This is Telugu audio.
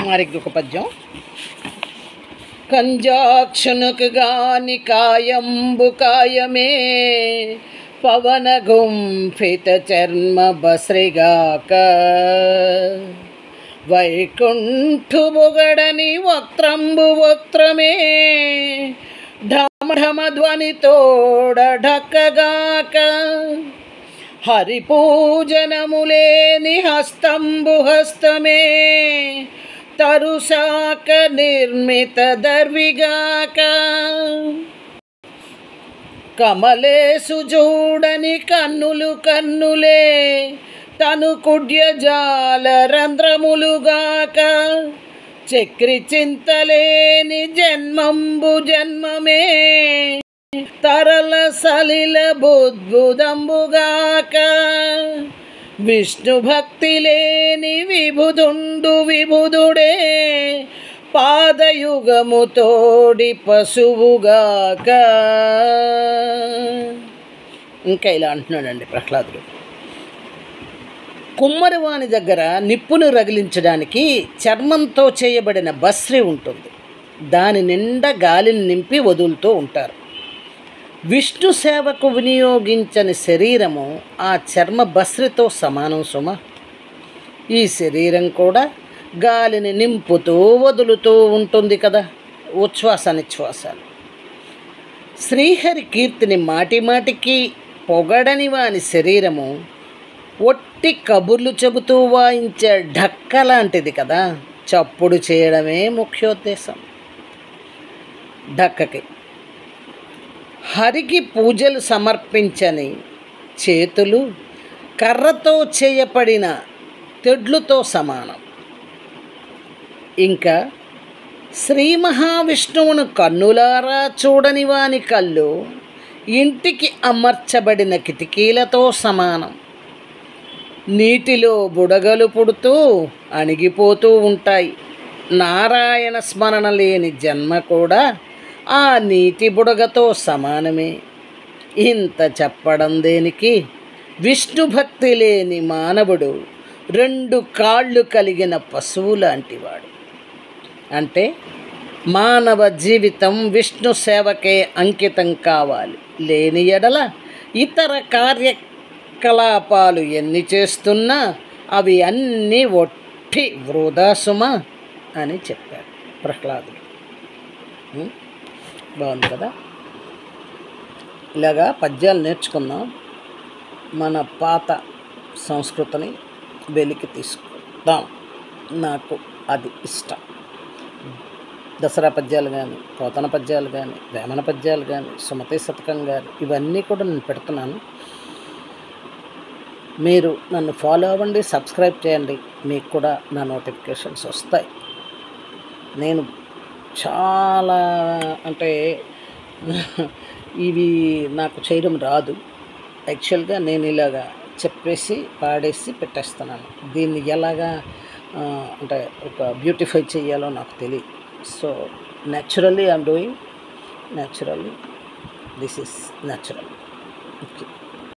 మరి ఒక పద్యం. కంజాక్షునకు గాని కాయంబు కాయమే పవన గుంఫిత చర్మ బస్రిగాక వైకుంఠు బుగడని వక్త్రంబు వక్త్రమే ఢమఢమ ధ్వని తోడ ఢక్కగాక హరిపూజనములేని హస్తంబు హస్తమే తరుశాక నిర్మిత దర్విగాక కమలేసు చూడని కన్నులు కన్నులే తను కుడ్యజాల రంధ్రములుగాక చక్రి చింతలేని జన్మంబు జన్మమే తరల సలిల బుద్బుదంబుగాక విష్ణు భక్తి లేని విభుదుండు విభుదుడే పాదయుగము తోడి పశువుగాక. ఇంకా ఇలా అంటున్నాడండి ప్రహ్లాదుడు. కుమ్మరివాని దగ్గర నిప్పును రగిలించడానికి చర్మంతో చేయబడిన బస్రి ఉంటుంది. దాని నిండా గాలిని నింపి వదులుతూ ఉంటారు. విష్ణు సేవకు వినియోగించని శరీరము ఆ చర్మ బస్రితో సమానం సుమ. ఈ శరీరం కూడా గాలిని నింపుతూ వదులుతూ ఉంటుంది కదా, ఉచ్ఛ్వాస నిశ్వాసాలు. శ్రీహరి కీర్తిని మాటిమాటికి పొగడని వాని శరీరము ఒట్టి కబుర్లు చెబుతూ వాయించే ఢక్క లాంటిది కదా. చప్పుడు చేయడమే ముఖ్యోద్దేశం ఢక్కకి. హరికి పూజలు సమర్పించని చేతులు కర్రతో చేయబడిన తెడ్లుతో సమానం. ఇంకా శ్రీ మహావిష్ణువును కన్నులారా చూడని వాని కళ్ళు ఇంటికి అమర్చబడిన కిటికీలతో సమానం. నీటిలో బుడగలు పుడుతూ అణిగిపోతూ ఉంటాయి. నారాయణ స్మరణ లేని జన్మ కూడా ఆ నీటి బుడగతో సమానమే. ఇంత చెప్పడం దేనికి? విష్ణు భక్తి లేని మానవుడు 2 కాళ్ళు కలిగిన పశువు లాంటివాడు. అంటే మానవ జీవితం విష్ణు సేవకే అంకితం కావాలి. లేని ఎడల ఇతర కార్యకలాపాలు ఎన్ని చేస్తున్నా అవి అన్నీ ఒట్టి వృధా సుమ అని చెప్పాడు ప్రహ్లాదుడు. బాగుంది కదా. ఇలాగా పద్యాలు నేర్చుకుందాం. మన పాత సంస్కృతిని వెలికి తీసుకుందాం. నాకు అది ఇష్టం. దసరా పద్యాలు కానీ, పోతన పద్యాలు కానీ, వేమన పద్యాలు కానీ, సుమతి శతకం కానీ, ఇవన్నీ కూడా నేను పెడుతున్నాను. మీరు నన్ను ఫాలో అవ్వండి, సబ్స్క్రైబ్ చేయండి. మీకు కూడా నా నోటిఫికేషన్స్ వస్తాయి. నేను చాలా అంటే ఇవి నాకు చేయడం రాదు. యాక్చువల్గా నేను ఇలాగా చెప్పేసి పాడేసి పెట్టేస్తున్నాను. దీన్ని ఎలాగా అంటే ఒక బ్యూటిఫై చేయాలో నాకు తెలియదు. So naturally I'm doing naturally. This is natural. Okay.